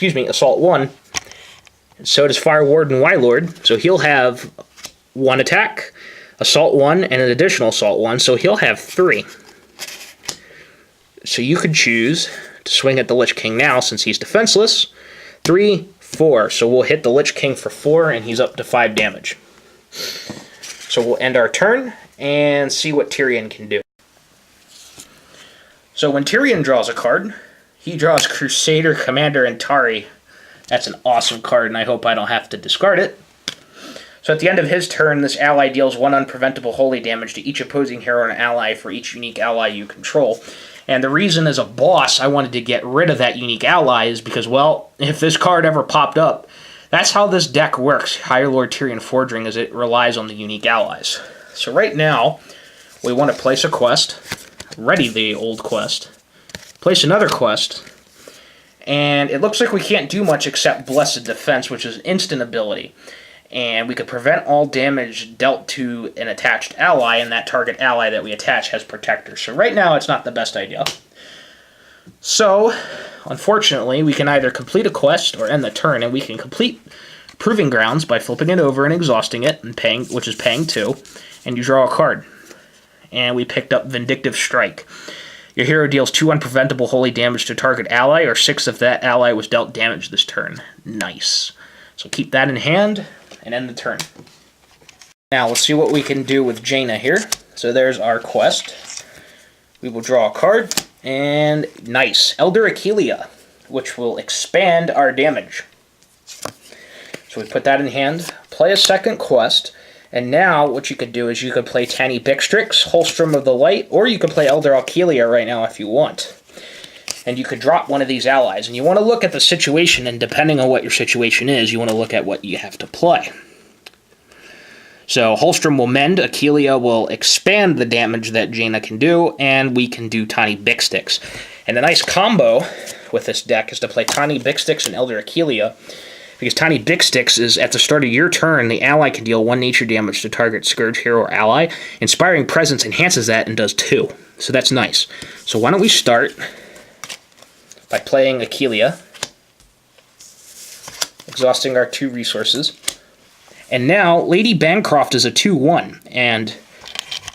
Assault 1. So does Fire Ward and Wylord. So he'll have 1 attack, Assault 1, and an additional Assault 1. So he'll have 3. So you could choose to swing at the Lich King now since he's defenseless. 3, 4. So we'll hit the Lich King for 4, and he's up to 5 damage. So we'll end our turn and see what Tyrion can do. So when Tyrion draws a card, he draws Crusader, Commander, and Tari. That's an awesome card, and I hope I don't have to discard it. So at the end of his turn, this ally deals 1 unpreventable holy damage to each opposing hero and ally for each unique ally you control. And the reason as a boss I wanted to get rid of that unique ally is because, well, if this card ever popped up, that's how this deck works, Higher Lord Tyrion Forging, is it relies on the unique allies. So right now, we want to place a quest, ready the old quest, place another quest, and it looks like we can't do much except Blessed Defense, which is instant ability. And we could prevent all damage dealt to an attached ally, and that target ally that we attach has Protector. So right now, it's not the best idea. So, unfortunately, we can either complete a quest or end the turn, and we can complete Proving Grounds by flipping it over and exhausting it, and paying, which is paying 2, and you draw a card. And we picked up Vindictive Strike. Your hero deals 2 unpreventable holy damage to target ally, or 6 if that ally was dealt damage this turn. Nice. So keep that in hand, and end the turn. Now, let's see what we can do with Jaina here. So there's our quest. We will draw a card, and nice. Elder Achillea, which will expand our damage. So we put that in hand, play a second quest, and now what you could do is you could play Tani Bixtrix, Holstrom of the Light, or you could play Elder Achillea right now if you want. And you could drop one of these allies. And you want to look at the situation, and depending on what your situation is, you want to look at what you have to play. So Holstrom will mend, Achillea will expand the damage that Jaina can do, and we can do Tani Bixtrix. And the nice combo with this deck is to play Tani Bixtrix and Elder Achillea, because Tani Bixtrix is, at the start of your turn, the ally can deal 1 nature damage to target Scourge hero or ally. Inspiring Presence enhances that and does 2. So that's nice. So why don't we start by playing Achillea, exhausting our 2 resources. And now, Lady Bancroft is a 2/1, and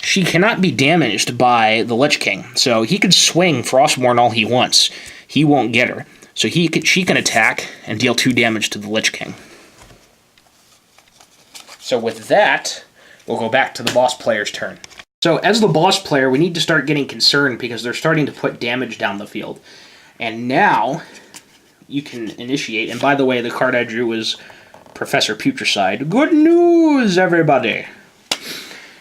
she cannot be damaged by the Lich King. So he could swing Frostmourne all he wants. He won't get her. So she can attack and deal 2 damage to the Lich King. So with that, we'll go back to the boss player's turn. So as the boss player, we need to start getting concerned because they're starting to put damage down the field. And now, you can initiate, and by the way, the card I drew was Professor Putricide. Good news, everybody!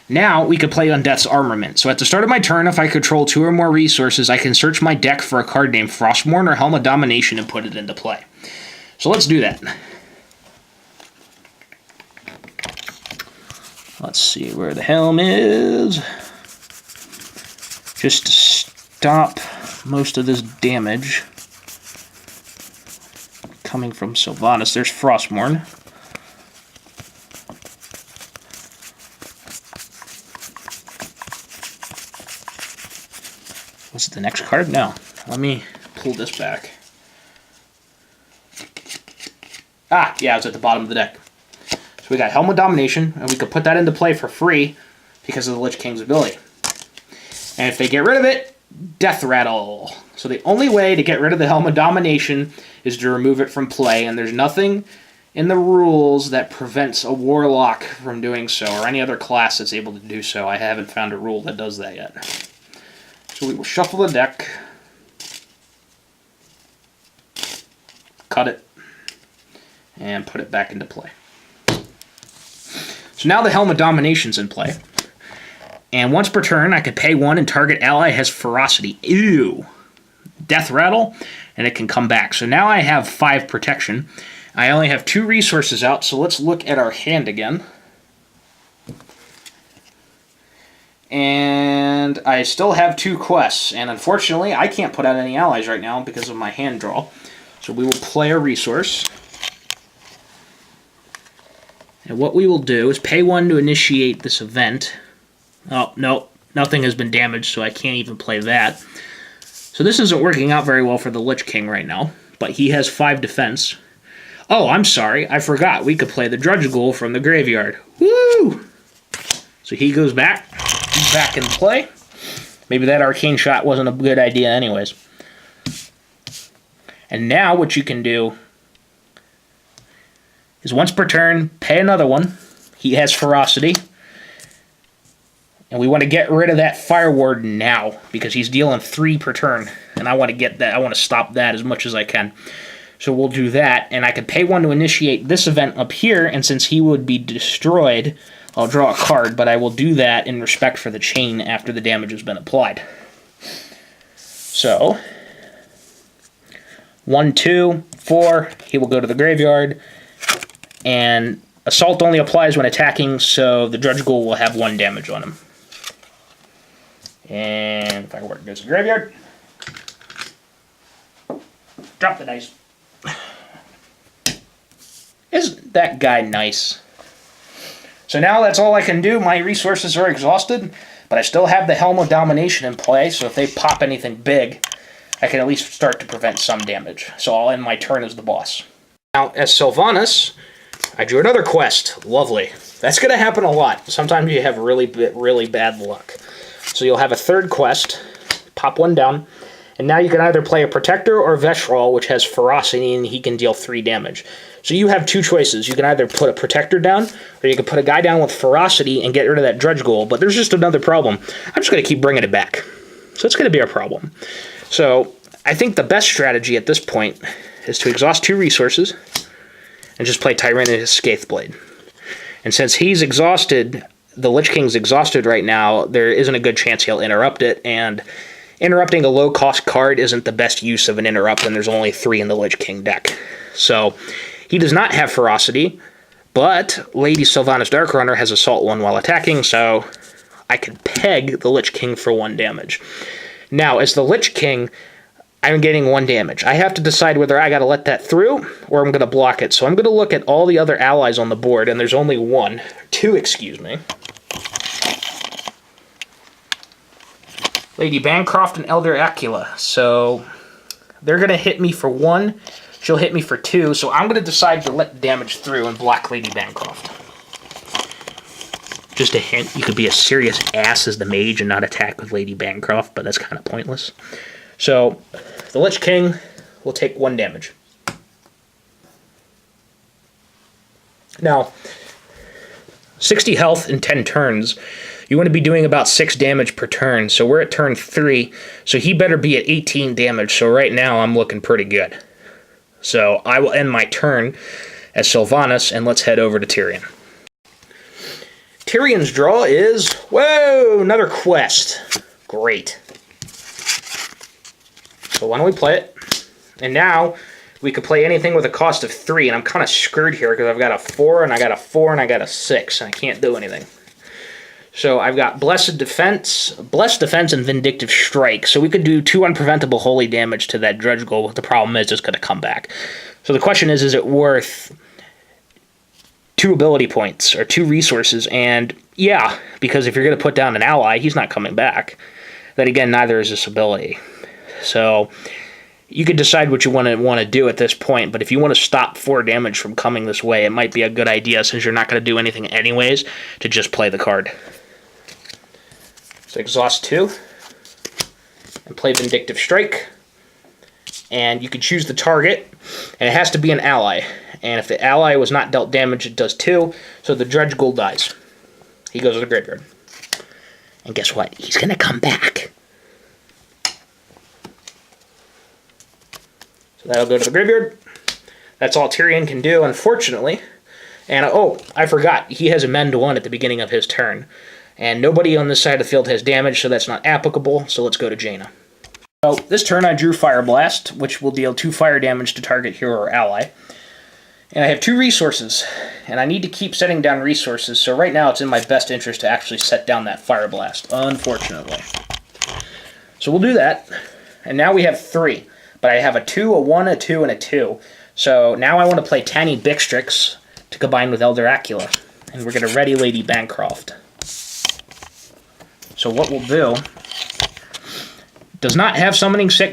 Now, we could play Undeath's Armament. So at the start of my turn, if I control 2 or more resources, I can search my deck for a card named Frostmourne or Helm of Domination and put it into play. So let's do that. Let's see where the Helm is. Just to stop most of this damage coming from Sylvanas. There's Frostmourne. What's the next card? No. Let me pull this back. Ah, yeah, it's at the bottom of the deck. So we got Helm of Domination, and we could put that into play for free because of the Lich King's ability. And if they get rid of it, Death Rattle. So the only way to get rid of the Helm of Domination is to remove it from play, and there's nothing in the rules that prevents a Warlock from doing so, or any other class that's able to do so. I haven't found a rule that does that yet. So we will shuffle the deck, cut it, and put it back into play. So now the Helm of Domination's in play. And once per turn, I can pay 1 and target ally has Ferocity. Ew! Death Rattle, and it can come back. So now I have 5 protection. I only have 2 resources out, so let's look at our hand again. And I still have 2 quests, and unfortunately I can't put out any allies right now because of my hand draw. So we will play a resource. And what we will do is pay 1 to initiate this event. Oh, no, nothing has been damaged, so I can't even play that. So this isn't working out very well for the Lich King right now. but he has 5 defense. Oh, I'm sorry. I forgot. We could play the Drudgeghoul from the graveyard. Woo! So he goes back. He's back in play. Maybe that arcane shot wasn't a good idea anyways. And now what you can do is once per turn, pay another one. He has ferocity. And we want to get rid of that Fire Warden now, because he's dealing 3 per turn. And I want to get that. I want to stop that as much as I can. So we'll do that. And I could pay 1 to initiate this event up here, and since he would be destroyed, I'll draw a card, but I will do that in respect for the chain after the damage has been applied. So 1, 2, 4, he will go to the graveyard. And Assault only applies when attacking, so the Drudgeghoul will have 1 damage on him. And Firework goes to the graveyard. Drop the dice. Isn't that guy nice? So now that's all I can do. My resources are exhausted, but I still have the Helm of Domination in play, so if they pop anything big, I can at least start to prevent some damage. So I'll end my turn as the boss. Now, as Sylvanas, I drew another quest. Lovely. That's going to happen a lot. Sometimes you have really bad luck. So you'll have a 3rd quest, pop 1 down, and now you can either play a Protector or Veshral, which has Ferocity, and he can deal 3 damage. So you have 2 choices. You can either put a Protector down, or you can put a guy down with Ferocity and get rid of that Drudgeghoul. But there's just another problem. I'm just going to keep bringing it back. So it's going to be a problem. So I think the best strategy at this point is to exhaust 2 resources and just play Tyrannus Scathblade. And since he's exhausted, the Lich King's exhausted right now, there isn't a good chance he'll interrupt it, and interrupting a low-cost card isn't the best use of an interrupt, and there's only 3 in the Lich King deck. So he does not have Ferocity, but Lady Sylvanas Darkrunner has Assault 1 while attacking, so I can peg the Lich King for 1 damage. Now, as the Lich King, I'm getting 1 damage. I have to decide whether I gotta let that through, or I'm gonna block it. So I'm gonna look at all the other allies on the board, and there's only 2, excuse me. Lady Bancroft and Elder Acula. So they're gonna hit me for 1. She'll hit me for 2, so I'm gonna decide to let damage through and block Lady Bancroft. Just a hint, you could be a serious ass as the mage and not attack with Lady Bancroft, but that's kind of pointless. So the Lich King will take 1 damage. Now, 60 health in 10 turns. You want to be doing about 6 damage per turn, so we're at turn 3, so he better be at 18 damage, so right now I'm looking pretty good. So I will end my turn as Sylvanas, and let's head over to Tyrion. Tyrion's draw is, whoa, another quest. Great. So why don't we play it? And now we could play anything with a cost of 3, and I'm kind of screwed here because I've got a 4, and I got a 4, and I got a 6, and I can't do anything. So I've got Blessed Defense, and Vindictive Strike. So we could do 2 unpreventable holy damage to that Drudgeghoul, but the problem is it's going to come back. So the question is it worth 2 ability points, or 2 resources? And yeah, because if you're going to put down an ally, he's not coming back. Then again, neither is this ability. So you could decide what you want to do at this point, but if you want to stop 4 damage from coming this way, it might be a good idea, since you're not going to do anything anyways, to just play the card. So exhaust 2, and play Vindictive Strike, and you can choose the target, and it has to be an ally, and if the ally was not dealt damage, it does 2, so the Drudgeghoul dies. He goes to the graveyard. And guess what? He's going to come back. So that'll go to the graveyard. That's all Tyrion can do, unfortunately. And, oh, I forgot. He has Amend 1 at the beginning of his turn. And nobody on this side of the field has damage, so that's not applicable, so let's go to Jaina. So this turn I drew Fire Blast, which will deal 2 fire damage to target hero or ally. And I have 2 resources, and I need to keep setting down resources, so right now it's in my best interest to actually set down that Fire Blast, unfortunately. So we'll do that, and now we have 3. But I have a 2, a 1, a 2, and a 2. So now I want to play Tiny Bixtrix to combine with Elder Acula. And we're going to ready Lady Bancroft. So what we'll do, does not have Summoning Sickness.